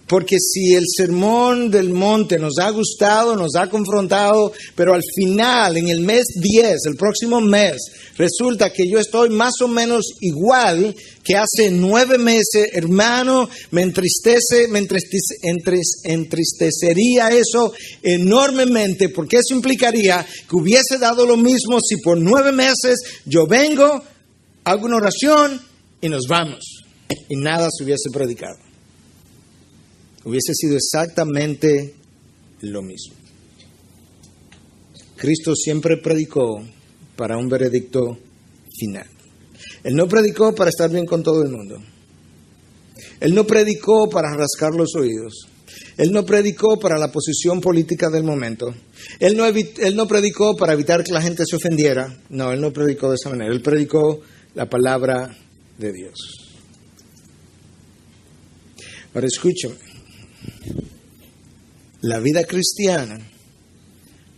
Porque si el Sermón del Monte nos ha gustado, nos ha confrontado, pero al final, en el mes 10, el próximo mes, resulta que yo estoy más o menos igual que hace 9 meses, hermano, me entristecería eso enormemente, porque eso implicaría que hubiese dado lo mismo si por 9 meses yo vengo, hago una oración y nos vamos, y nada se hubiese predicado. hubiese sido exactamente lo mismo. Cristo siempre predicó para un veredicto final. Él no predicó para estar bien con todo el mundo. Él no predicó para rascar los oídos. Él no predicó para la posición política del momento. Él no predicó para evitar que la gente se ofendiera. No, Él no predicó de esa manera. Él predicó la palabra de Dios. Ahora escúchame. La vida cristiana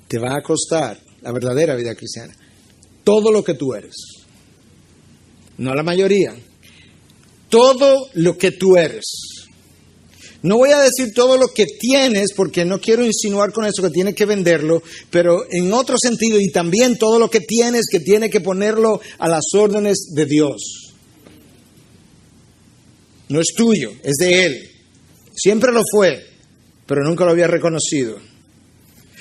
te va a costar, la verdadera vida cristiana, todo lo que tú eres. No la mayoría. Todo lo que tú eres. No voy a decir todo lo que tienes, porque no quiero insinuar con eso que tienes que venderlo, pero en otro sentido, y también todo lo que tienes, que tienes que ponerlo a las órdenes de Dios. No es tuyo, es de Él. Siempre lo fue, pero nunca lo había reconocido.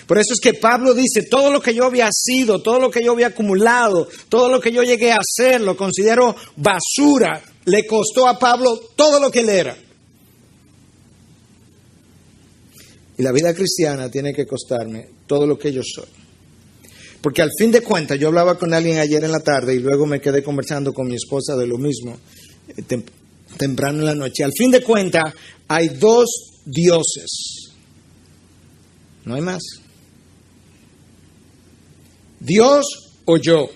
Por eso es que Pablo dice, todo lo que yo había sido, todo lo que yo había acumulado, todo lo que yo llegué a hacer, lo considero basura. Le costó a Pablo todo lo que él era. Y la vida cristiana tiene que costarme todo lo que yo soy. Porque al fin de cuentas, yo hablaba con alguien ayer en la tarde y luego me quedé conversando con mi esposa de lo mismo temprano en la noche. Al fin de cuentas, hay dos dioses. No hay más. Dios o yo.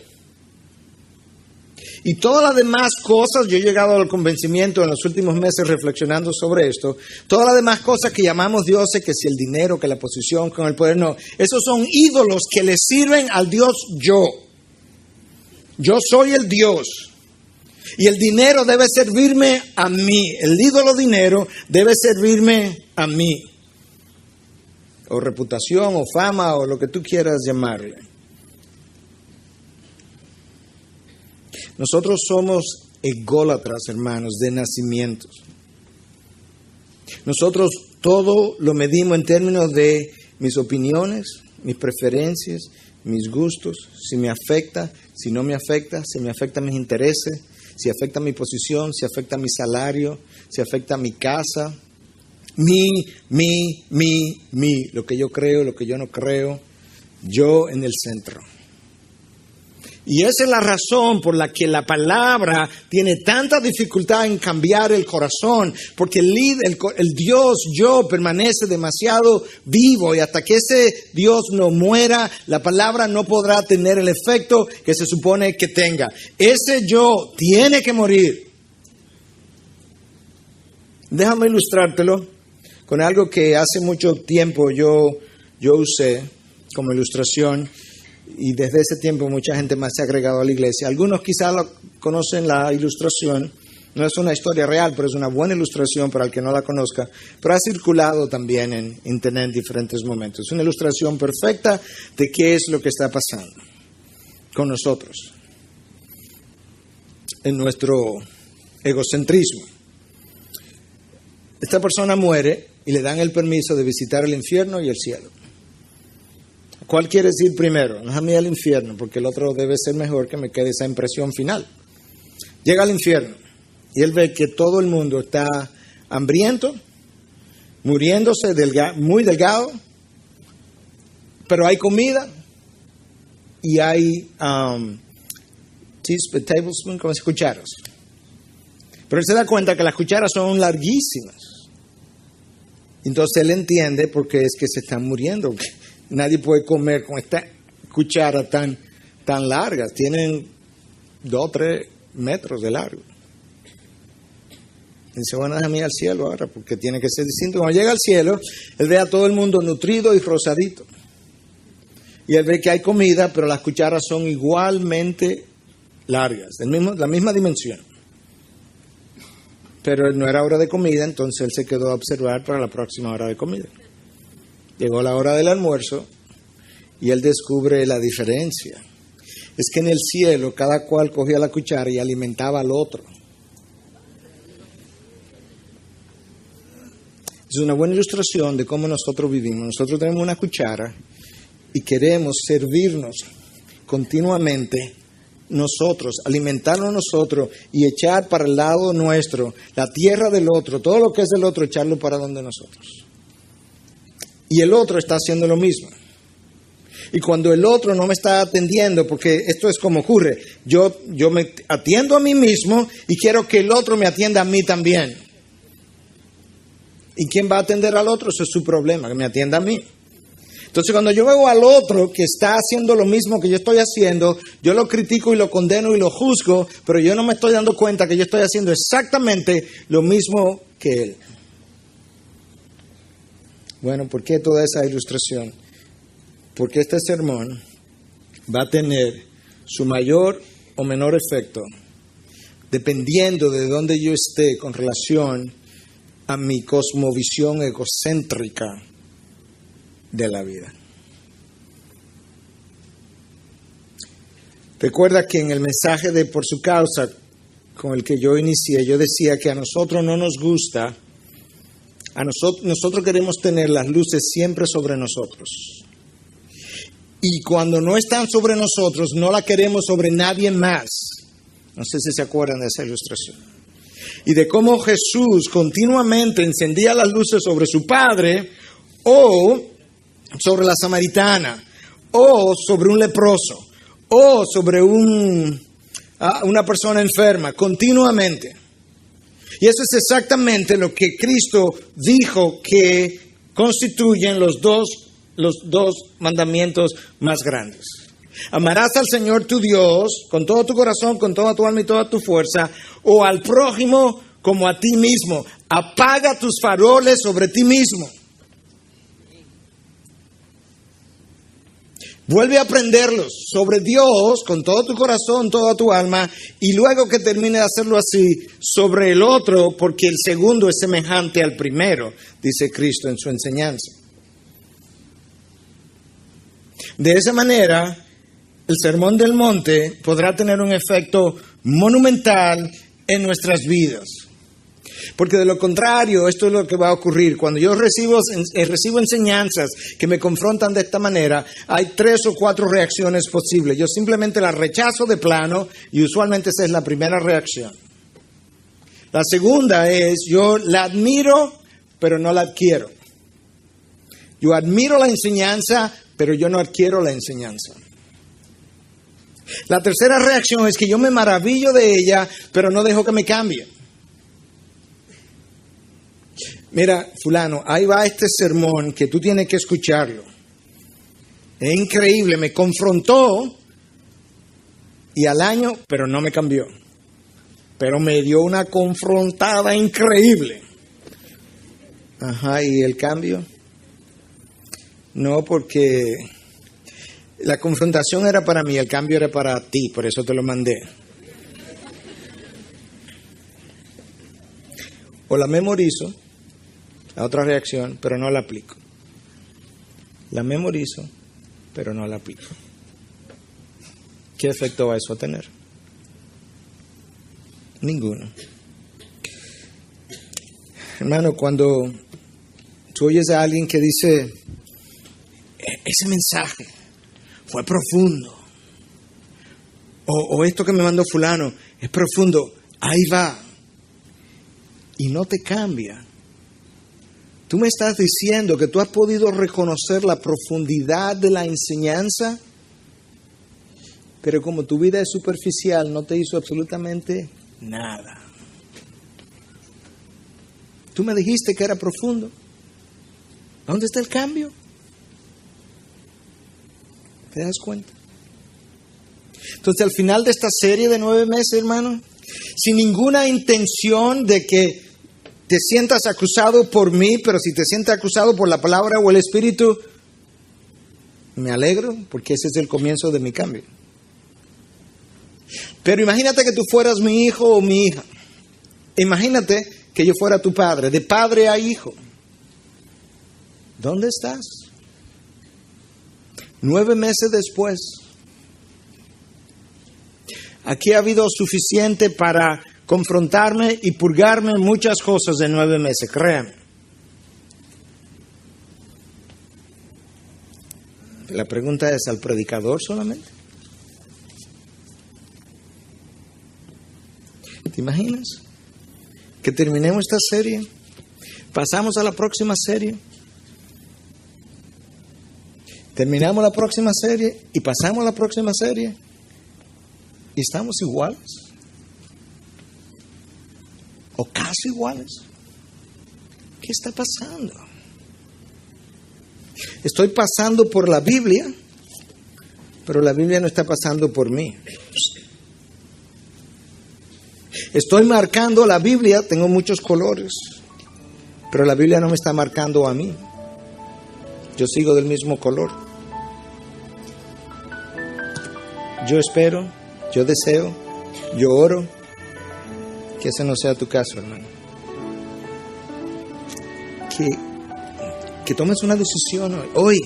Y todas las demás cosas, yo he llegado al convencimiento en los últimos meses reflexionando sobre esto, todas las demás cosas que llamamos dioses, que si el dinero, que la posición, que el poder, no. Esos son ídolos que le sirven al Dios yo. Yo soy el Dios. Y el dinero debe servirme a mí. El ídolo dinero debe servirme a mí. O reputación, o fama, o lo que tú quieras llamarle. Nosotros somos ególatras, hermanos, de nacimientos. Nosotros todo lo medimos en términos de mis opiniones, mis preferencias, mis gustos, si me afecta, si no me afecta, si me afecta mis intereses, si afecta mi posición, si afecta mi salario, si afecta mi casa. Lo que yo creo, lo que yo no creo, yo en el centro. Y esa es la razón por la que la palabra tiene tanta dificultad en cambiar el corazón, porque el Dios yo permanece demasiado vivo y hasta que ese Dios no muera, la palabra no podrá tener el efecto que se supone que tenga. Ese yo tiene que morir. Déjame ilustrártelo con algo que hace mucho tiempo yo usé como ilustración. Y desde ese tiempo mucha gente más se ha agregado a la iglesia. Algunos quizás conocen la ilustración. No es una historia real, pero es una buena ilustración para el que no la conozca. Pero ha circulado también en internet en diferentes momentos. Es una ilustración perfecta de qué es lo que está pasando con nosotros. En nuestro egocentrismo. Esta persona muere y le dan el permiso de visitar el infierno y el cielo. ¿Cuál quieres ir primero? Déjame ir al infierno, porque el otro debe ser mejor, que me quede esa impresión final. Llega al infierno y él ve que todo el mundo está hambriento, muriéndose, muy delgado, pero hay comida y hay tablespoon, como se cucharas. Pero él se da cuenta que las cucharas son larguísimas. Entonces él entiende por qué es que se están muriendo. Nadie puede comer con esta cuchara tan largas. Tienen 2 o 3 metros de largo. Dice, bueno, déjame ir al cielo ahora, porque tiene que ser distinto. Cuando llega al cielo, él ve a todo el mundo nutrido y rosadito. Y él ve que hay comida, pero las cucharas son igualmente largas, la misma dimensión. Pero no era hora de comida, entonces él se quedó a observar para la próxima hora de comida. Llegó la hora del almuerzo y él descubre la diferencia. Es que en el cielo cada cual cogía la cuchara y alimentaba al otro. Es una buena ilustración de cómo nosotros vivimos. Nosotros tenemos una cuchara y queremos servirnos continuamente nosotros, alimentarnos nosotros y echar para el lado nuestro, la tierra del otro, todo lo que es del otro, echarlo para donde nosotros. Y el otro está haciendo lo mismo. Y cuando el otro no me está atendiendo, porque esto es como ocurre, yo me atiendo a mí mismo y quiero que el otro me atienda a mí también. ¿Y quién va a atender al otro? Eso es su problema, que me atienda a mí. Entonces cuando yo veo al otro que está haciendo lo mismo que yo estoy haciendo, yo lo critico y lo condeno y lo juzgo, pero yo no me estoy dando cuenta que yo estoy haciendo exactamente lo mismo que él. Bueno, ¿por qué toda esa ilustración? Porque este sermón va a tener su mayor o menor efecto dependiendo de dónde yo esté con relación a mi cosmovisión egocéntrica de la vida. Recuerda que en el mensaje de Por su causa, con el que yo inicié, yo decía que a nosotros no nos gusta, nosotros queremos tener las luces siempre sobre nosotros. Y cuando no están sobre nosotros, no la queremos sobre nadie más. No sé si se acuerdan de esa ilustración. Y de cómo Jesús continuamente encendía las luces sobre su Padre, o sobre la samaritana, o sobre un leproso, o sobre una persona enferma, continuamente. Y eso es exactamente lo que Cristo dijo que constituyen los dos mandamientos más grandes. Amarás al Señor tu Dios con todo tu corazón, con toda tu alma y toda tu fuerza, o al prójimo como a ti mismo. Apaga tus faroles sobre ti mismo. Vuelve a aprenderlos sobre Dios con todo tu corazón, toda tu alma, y luego que termine de hacerlo así, sobre el otro, porque el segundo es semejante al primero, dice Cristo en su enseñanza. De esa manera, el Sermón del Monte podrá tener un efecto monumental en nuestras vidas. Porque de lo contrario, esto es lo que va a ocurrir. Cuando yo recibo enseñanzas que me confrontan de esta manera, hay 3 o 4 reacciones posibles. Yo simplemente las rechazo de plano y usualmente esa es la primera reacción. La segunda es, yo la admiro, pero no la adquiero. Yo admiro la enseñanza, pero yo no adquiero la enseñanza. La tercera reacción es que yo me maravillo de ella, pero no dejo que me cambie. Mira, fulano, ahí va este sermón que tú tienes que escucharlo. Es increíble, me confrontó y al año, pero no me cambió. Pero me dio una confrontada increíble. Ajá, ¿y el cambio? No, porque la confrontación era para mí, el cambio era para ti, por eso te lo mandé. O la memorizo, la otra reacción, pero no la aplico. La memorizo, pero no la aplico. ¿Qué efecto va eso a tener? Ninguno. Hermano, cuando tú oyes a alguien que dice, ese mensaje fue profundo, o esto que me mandó fulano es profundo, ahí va, y no te cambia. Tú me estás diciendo que tú has podido reconocer la profundidad de la enseñanza, pero como tu vida es superficial, no te hizo absolutamente nada. Tú me dijiste que era profundo. ¿Dónde está el cambio? ¿Te das cuenta? Entonces, al final de esta serie de 9 meses, hermano, sin ninguna intención de que te sientas acusado por mí, pero si te sientes acusado por la palabra o el Espíritu, me alegro, porque ese es el comienzo de mi cambio. Pero imagínate que tú fueras mi hijo o mi hija. Imagínate que yo fuera tu padre, de padre a hijo. ¿Dónde estás? 9 meses después. Aquí ha habido suficiente para confrontarme y purgarme muchas cosas de 9 meses, créanme. La pregunta es, ¿al predicador solamente? imaginas? Que terminemos esta serie, pasamos a la próxima serie, terminamos la próxima serie y pasamos a la próxima serie y estamos iguales o casi iguales. ¿Qué está pasando? Estoy pasando por la Biblia, pero la Biblia no está pasando por mí. Estoy marcando la Biblia, tengo muchos colores, pero la Biblia no me está marcando a mí. Yo sigo del mismo color. Yo espero, yo deseo, yo oro que ese no sea tu caso, hermano. Que tomes una decisión hoy. Hoy,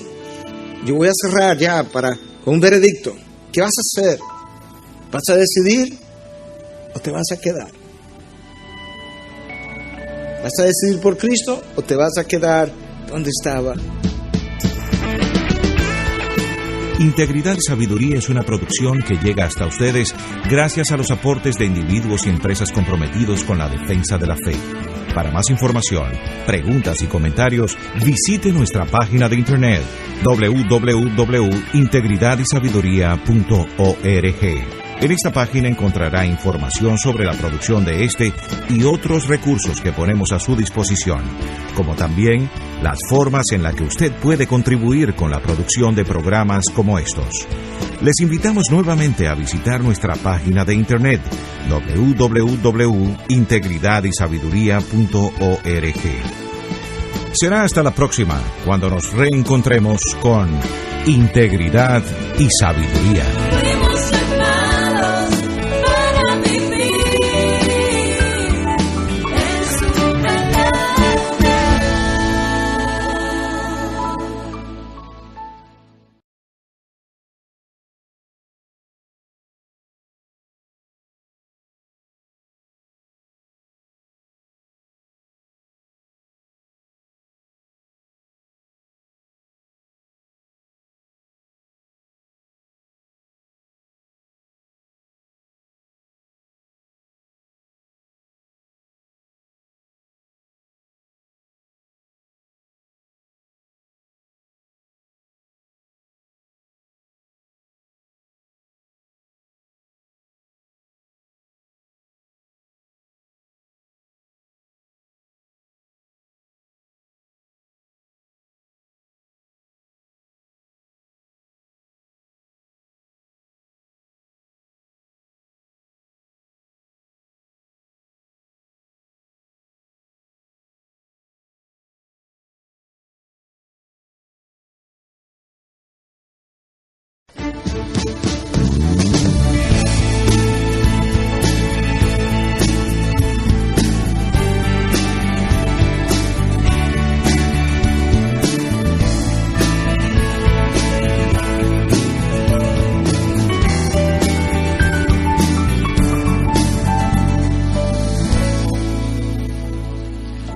yo voy a cerrar ya con un veredicto. ¿Qué vas a hacer? ¿Vas a decidir o te vas a quedar? ¿Vas a decidir por Cristo o te vas a quedar donde estaba? Integridad y Sabiduría es una producción que llega hasta ustedes gracias a los aportes de individuos y empresas comprometidos con la defensa de la fe. Para más información, preguntas y comentarios, visite nuestra página de internet www.integridadysabiduría.org. En esta página encontrará información sobre la producción de este y otros recursos que ponemos a su disposición, como también las formas en las que usted puede contribuir con la producción de programas como estos. Les invitamos nuevamente a visitar nuestra página de internet www.integridadysabiduría.org. Será hasta la próxima, cuando nos reencontremos con Integridad y Sabiduría.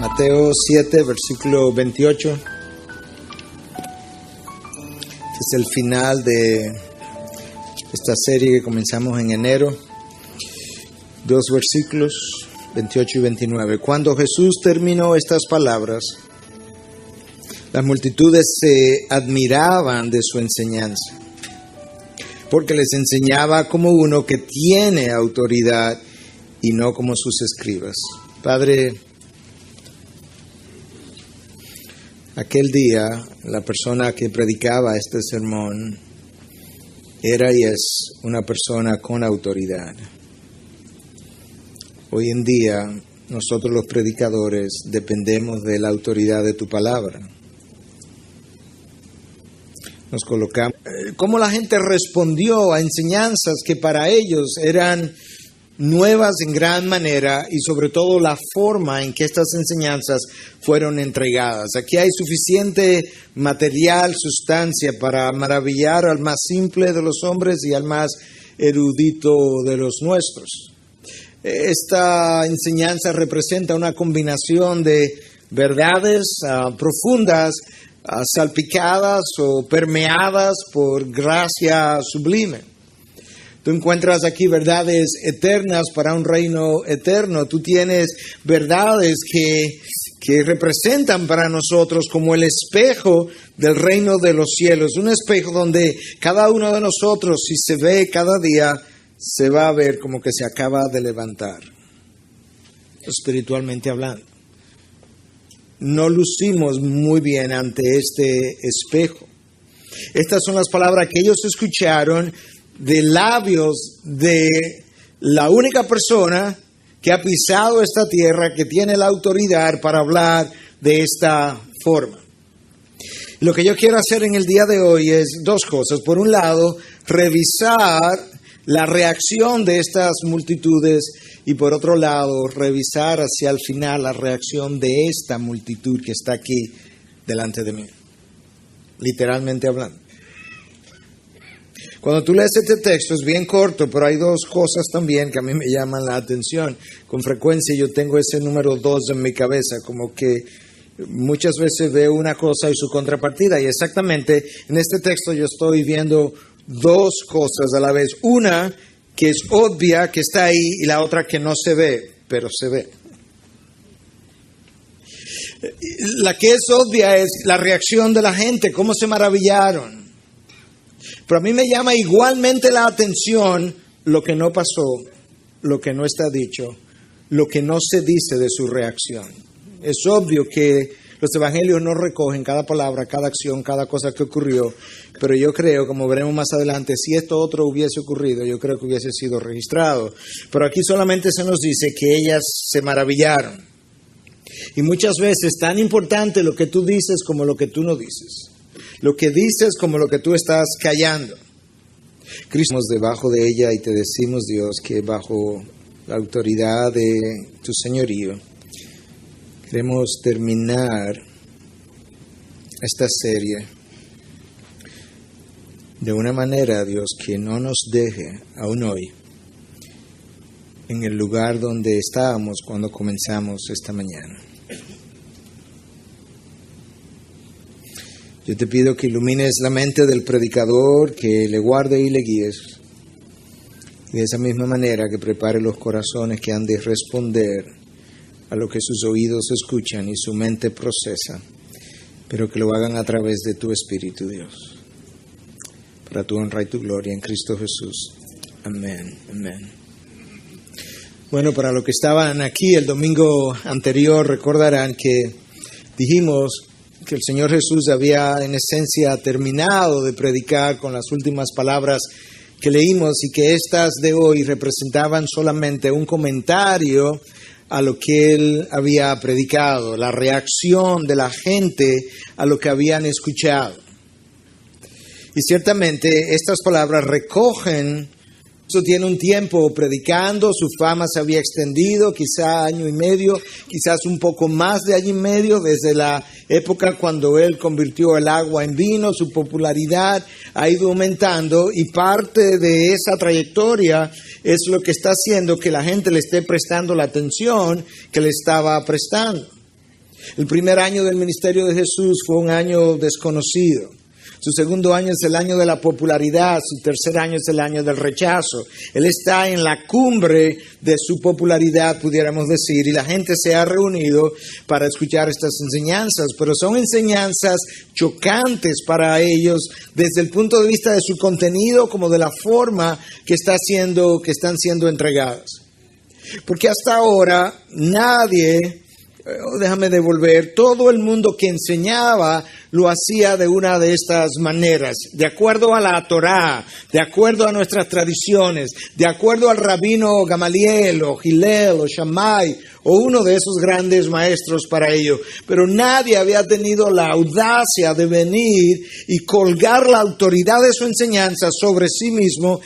Mateo 7, versículo 28. Este es el final de esta serie que comenzamos en enero. 2 versículos, 28 y 29. Cuando Jesús terminó estas palabras, las multitudes se admiraban de su enseñanza, porque les enseñaba como uno que tiene autoridad y no como sus escribas. Padre, aquel día, la persona que predicaba este sermón era y es una persona con autoridad. Hoy en día, nosotros los predicadores dependemos de la autoridad de tu palabra. Nos colocamos. ¿Cómo la gente respondió a enseñanzas que para ellos eran nuevas en gran manera, y sobre todo la forma en que estas enseñanzas fueron entregadas? Aquí hay suficiente material, sustancia para maravillar al más simple de los hombres y al más erudito de los nuestros. Esta enseñanza representa una combinación de verdades profundas, salpicadas o permeadas por gracia sublime. Tú encuentras aquí verdades eternas para un reino eterno. Tú tienes verdades que representan para nosotros como el espejo del reino de los cielos. Un espejo donde cada uno de nosotros, si se ve cada día, se va a ver como que se acaba de levantar, espiritualmente hablando. No lucimos muy bien ante este espejo. Estas son las palabras que ellos escucharon de labios de la única persona que ha pisado esta tierra, que tiene la autoridad para hablar de esta forma. Lo que yo quiero hacer en el día de hoy es dos cosas. Por un lado, revisar la reacción de estas multitudes y por otro lado, revisar hacia el final la reacción de esta multitud que está aquí delante de mí, literalmente hablando. Cuando tú lees este texto es bien corto, pero hay dos cosas también que a mí me llaman la atención. Con frecuencia yo tengo ese número 2 en mi cabeza, como que muchas veces veo una cosa y su contrapartida. Y exactamente en este texto yo estoy viendo dos cosas a la vez. Una que es obvia, que está ahí, y la otra que no se ve, pero se ve. La que es obvia es la reacción de la gente, cómo se maravillaron. Pero a mí me llama igualmente la atención lo que no pasó, lo que no está dicho, lo que no se dice de su reacción. Es obvio que los evangelios no recogen cada palabra, cada acción, cada cosa que ocurrió, pero yo creo, como veremos más adelante, si esto otro hubiese ocurrido, yo creo que hubiese sido registrado. Pero aquí solamente se nos dice que ellas se maravillaron. Y muchas veces tan importante lo que tú dices como lo que tú no dices. Lo que dices como lo que tú estás callando. Cristo, debajo de ella y te decimos, Dios, que bajo la autoridad de tu señorío, queremos terminar esta serie de una manera, Dios, que no nos deje aún hoy en el lugar donde estábamos cuando comenzamos esta mañana. Yo te pido que ilumines la mente del predicador, que le guarde y le guíes. Y de esa misma manera que prepare los corazones que han de responder a lo que sus oídos escuchan y su mente procesa, pero que lo hagan a través de tu Espíritu, Dios. Para tu honra y tu gloria en Cristo Jesús. Amén. Amén. Bueno, para los que estaban aquí el domingo anterior, recordarán que dijimos que el Señor Jesús había en esencia terminado de predicar con las últimas palabras que leímos y que estas de hoy representaban solamente un comentario a lo que Él había predicado, la reacción de la gente a lo que habían escuchado. Y ciertamente estas palabras recogen. Eso tiene un tiempo predicando, su fama se había extendido, quizá año y medio, quizás un poco más de año y medio, desde la época cuando él convirtió el agua en vino, su popularidad ha ido aumentando y parte de esa trayectoria es lo que está haciendo que la gente le esté prestando la atención que le estaba prestando. El primer año del ministerio de Jesús fue un año desconocido. Su segundo año es el año de la popularidad, su tercer año es el año del rechazo. Él está en la cumbre de su popularidad, pudiéramos decir, y la gente se ha reunido para escuchar estas enseñanzas, pero son enseñanzas chocantes para ellos desde el punto de vista de su contenido como de la forma que están siendo entregadas. Porque hasta ahora todo el mundo que enseñaba lo hacía de una de estas maneras, de acuerdo a la Torá, de acuerdo a nuestras tradiciones, de acuerdo al rabino Gamaliel o Hillel o Shammai o uno de esos grandes maestros para ello. Pero nadie había tenido la audacia de venir y colgar la autoridad de su enseñanza sobre sí mismo